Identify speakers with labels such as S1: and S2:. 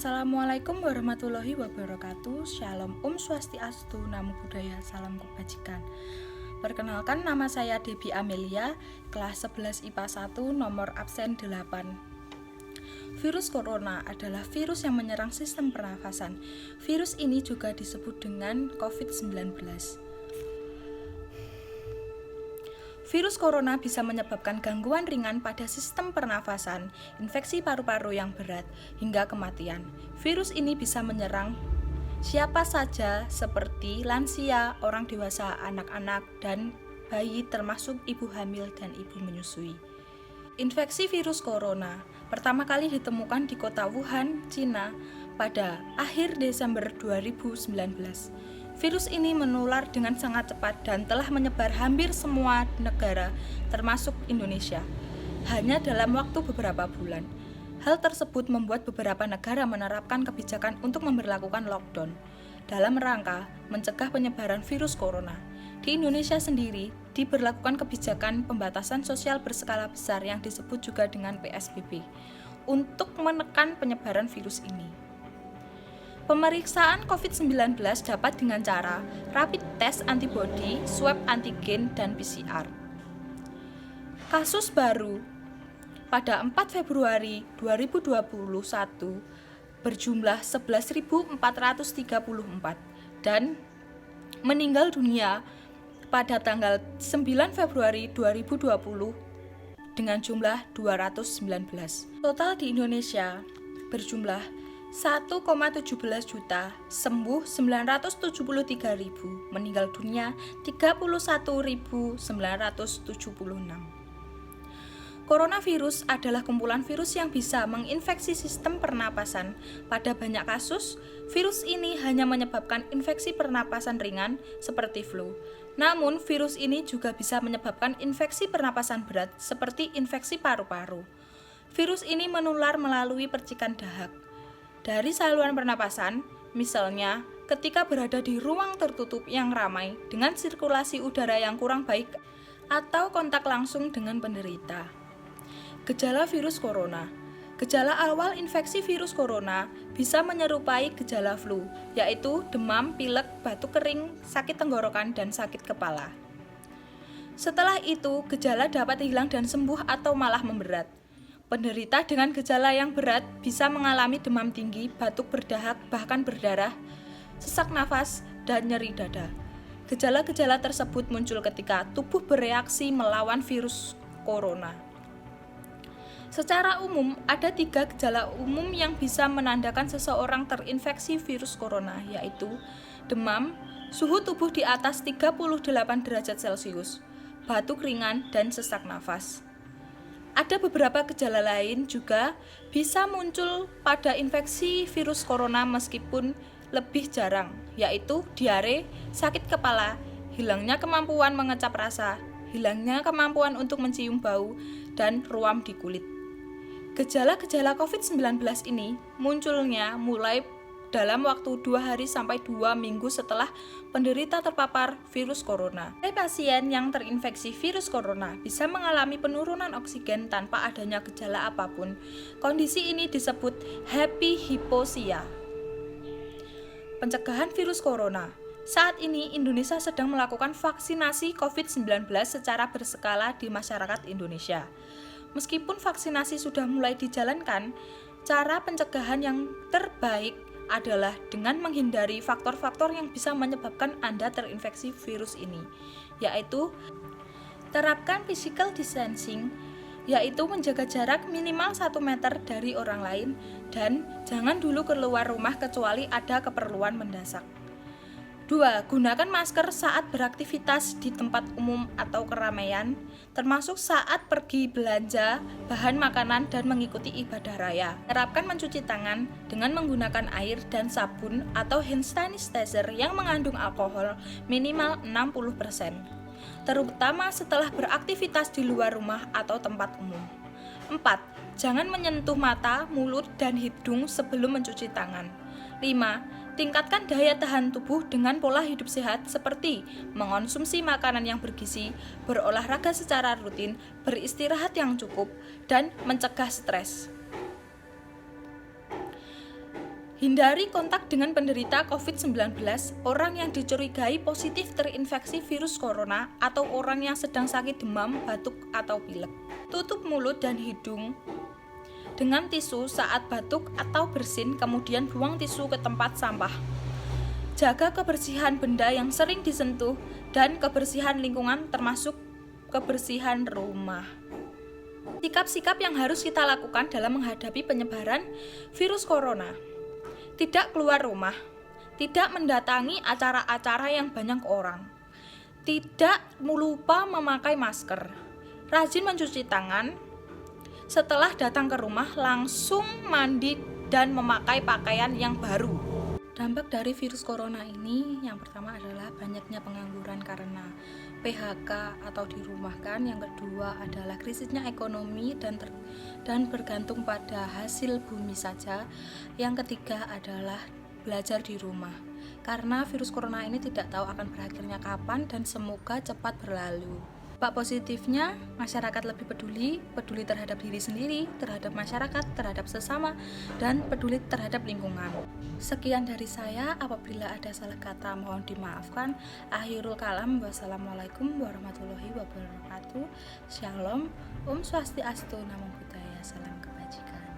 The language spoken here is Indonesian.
S1: Assalamualaikum warahmatullahi wabarakatuh. Shalom, Swastiastu, Namo Buddhaya, salam kebajikan. Perkenalkan, nama saya Debbie Amelia, kelas 11 IPA 1, nomor absen 8. Virus corona adalah virus yang menyerang sistem pernafasan. Virus ini juga disebut dengan COVID-19. Virus corona bisa menyebabkan gangguan ringan pada sistem pernafasan, infeksi paru-paru yang berat, hingga kematian. Virus ini bisa menyerang siapa saja seperti lansia, orang dewasa, anak-anak, dan bayi termasuk ibu hamil dan ibu menyusui. Infeksi virus corona pertama kali ditemukan di kota Wuhan, Cina pada akhir Desember 2019. Virus ini menular dengan sangat cepat dan telah menyebar hampir semua negara, termasuk Indonesia, hanya dalam waktu beberapa bulan. Hal tersebut membuat beberapa negara menerapkan kebijakan untuk memberlakukan lockdown dalam rangka mencegah penyebaran virus corona. Di Indonesia sendiri, diberlakukan kebijakan pembatasan sosial berskala besar yang disebut juga dengan PSBB untuk menekan penyebaran virus ini. Pemeriksaan COVID-19 dapat dengan cara rapid test antibody, swab antigen, dan PCR. Kasus baru pada 4 Februari 2021 berjumlah 11.434 dan meninggal dunia pada tanggal 9 Februari 2020 dengan jumlah 219. Total di Indonesia berjumlah 1,17 juta, sembuh 973.000, meninggal dunia 31.976. Coronavirus adalah kumpulan virus yang bisa menginfeksi sistem pernapasan. Pada banyak kasus, virus ini hanya menyebabkan infeksi pernapasan ringan seperti flu. Namun, virus ini juga bisa menyebabkan infeksi pernapasan berat seperti infeksi paru-paru. Virus ini menular melalui percikan dahak dari saluran pernapasan, misalnya ketika berada di ruang tertutup yang ramai dengan sirkulasi udara yang kurang baik atau kontak langsung dengan penderita. Gejala virus corona. Gejala awal infeksi virus corona bisa menyerupai gejala flu, yaitu demam, pilek, batuk kering, sakit tenggorokan, dan sakit kepala. Setelah itu, gejala dapat hilang dan sembuh atau malah memberat. Penderita dengan gejala yang berat bisa mengalami demam tinggi, batuk berdahak, bahkan berdarah, sesak nafas, dan nyeri dada. Gejala-gejala tersebut muncul ketika tubuh bereaksi melawan virus corona. Secara umum, ada 3 gejala umum yang bisa menandakan seseorang terinfeksi virus corona, yaitu demam, suhu tubuh di atas 38 derajat Celcius, batuk ringan, dan sesak nafas. Ada beberapa gejala lain juga bisa muncul pada infeksi virus corona meskipun lebih jarang, yaitu diare, sakit kepala, hilangnya kemampuan mengecap rasa, hilangnya kemampuan untuk mencium bau, dan ruam di kulit. Gejala-gejala COVID-19 ini munculnya mulai dalam waktu 2 hari sampai 2 minggu setelah penderita terpapar virus corona. Pasien yang terinfeksi virus corona bisa mengalami penurunan oksigen tanpa adanya gejala apapun. Kondisi ini disebut happy hypoxia. Pencegahan virus corona. Saat ini Indonesia sedang melakukan vaksinasi COVID-19 secara berskala di masyarakat Indonesia. Meskipun vaksinasi sudah mulai dijalankan, cara pencegahan yang terbaik adalah dengan menghindari faktor-faktor yang bisa menyebabkan Anda terinfeksi virus ini, yaitu terapkan physical distancing, yaitu menjaga jarak minimal 1 meter dari orang lain, dan jangan dulu keluar rumah kecuali ada keperluan mendesak. 2. Gunakan masker saat beraktivitas di tempat umum atau keramaian, termasuk saat pergi belanja bahan makanan dan mengikuti ibadah raya. Terapkan mencuci tangan dengan menggunakan air dan sabun atau hand sanitizer yang mengandung alkohol minimal 60%, terutama setelah beraktivitas di luar rumah atau tempat umum. 4. Jangan menyentuh mata, mulut, dan hidung sebelum mencuci tangan. 5. Tingkatkan daya tahan tubuh dengan pola hidup sehat seperti mengonsumsi makanan yang bergizi, berolahraga secara rutin, beristirahat yang cukup, dan mencegah stres. Hindari kontak dengan penderita COVID-19, orang yang dicurigai positif terinfeksi virus corona, atau orang yang sedang sakit demam, batuk, atau pilek. Tutup mulut dan hidung dengan tisu saat batuk atau bersin, kemudian buang tisu ke tempat sampah. Jaga kebersihan benda yang sering disentuh dan kebersihan lingkungan termasuk kebersihan rumah. Sikap-sikap yang harus kita lakukan dalam menghadapi penyebaran virus corona. Tidak keluar rumah, tidak mendatangi acara-acara yang banyak orang, tidak lupa memakai masker, rajin mencuci tangan, setelah datang ke rumah langsung mandi dan memakai pakaian yang baru. Dampak dari virus corona ini yang pertama adalah banyaknya pengangguran karena PHK atau dirumahkan. Yang kedua adalah krisisnya ekonomi dan bergantung pada hasil bumi saja. Yang ketiga adalah belajar di rumah. Karena virus corona ini tidak tahu akan berakhirnya kapan dan semoga cepat berlalu. Dampak positifnya, masyarakat lebih peduli terhadap diri sendiri, terhadap masyarakat, terhadap sesama, dan peduli terhadap lingkungan. Sekian dari saya, apabila ada salah kata mohon dimaafkan. Akhirul kalam, wassalamualaikum warahmatullahi wabarakatuh. Shalom, Om Swastiastu, Namo Buddhaya, salam kebajikan.